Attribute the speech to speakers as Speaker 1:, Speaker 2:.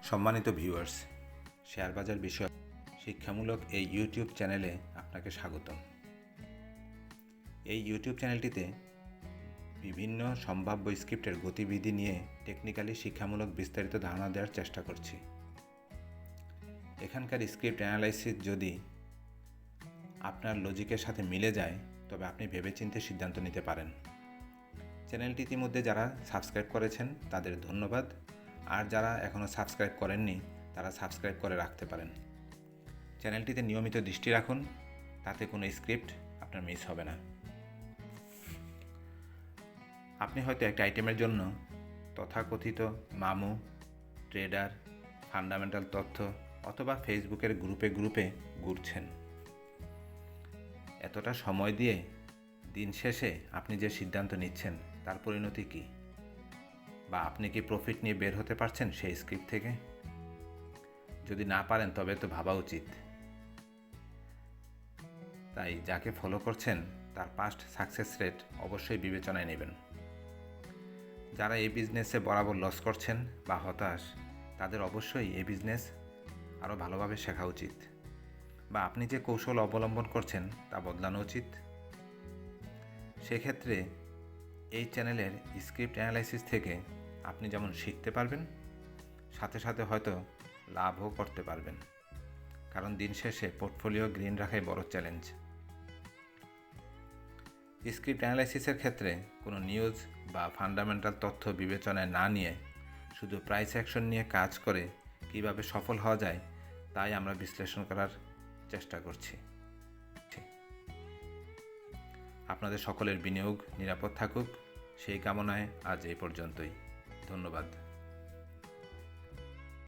Speaker 1: সম্মানিত viewers, share বাজার বিষয়ক শিক্ষামূলক এই ইউটিউব চ্যানেলে আপনাকে স্বাগতম। এই ইউটিউব চ্যানেলটিতে বিভিন্ন সম্ভাব্য স্ক্রিপ্টের গতিবিধি নিয়ে টেকনিক্যালি শিক্ষামূলক বিস্তারিত ধারণা দেওয়ার চেষ্টা করছি। এখানকার স্ক্রিপ্ট অ্যানালাইসিস যদি আপনার লজিকের সাথে মিলে যায় তবে আপনি ভেবেচিন্তে সিদ্ধান্ত নিতে পারেন। চ্যানেলটি ইতিমধ্যে যারা সাবস্ক্রাইব করেছেন তাদের ধন্যবাদ, আর যারা এখনও সাবস্ক্রাইব করেননি তারা সাবস্ক্রাইব করে রাখতে পারেন। চ্যানেলটিতে নিয়মিত দৃষ্টি রাখুন, তাতে কোনো স্ক্রিপ্ট আপনার মিস হবে না। আপনি হয়তো একটা আইটেমের জন্য তথাকথিত মামু, ট্রেডার, ফান্ডামেন্টাল তথ্য অথবা ফেসবুকের গ্রুপে ঘুরছেন। এতটা সময় দিয়ে দিন শেষে আপনি যে সিদ্ধান্ত নিচ্ছেন তার পরিণতি কী? বা আপনি কি প্রফিট নিয়ে বের হতে পারছেন সেই স্ক্রিপ্ট থেকে? যদি না পারেন তবে তো ভাবা উচিত। তাই যাকে ফলো করছেন তার পাস্ট সাকসেস রেট অবশ্যই বিবেচনায় নেবেন। যারা এই বিজনেসে বরাবর লস করছেন বা হতাশ, তাদের অবশ্যই এই বিজনেস আরও ভালোভাবে শেখা উচিত, বা আপনি যে কৌশল অবলম্বন করছেন তা বদলানো উচিত। সেক্ষেত্রে এই চ্যানেলের স্ক্রিপ্ট অ্যানালাইসিস থেকে আপনি যেমন শিখতে পারবেন, সাথে সাথে হয়তো লাভও করতে পারবেন, কারণ দিন শেষে পোর্টফোলিও গ্রিন রাখাই বড় চ্যালেঞ্জ। স্ক্রিপ্ট অ্যানালাইসিসের ক্ষেত্রে কোনো নিউজ বা ফান্ডামেন্টাল তথ্য বিবেচনায় না নিয়ে শুধু প্রাইস অ্যাকশন নিয়ে কাজ করে কিভাবে সফল হওয়া যায় তাই আমরা বিশ্লেষণ করার চেষ্টা করছি। আপনাদের সকলের বিনিয়োগ নিরাপদ থাকুক সেই কামনায় আজ এই পর্যন্তই। ধন্যবাদ।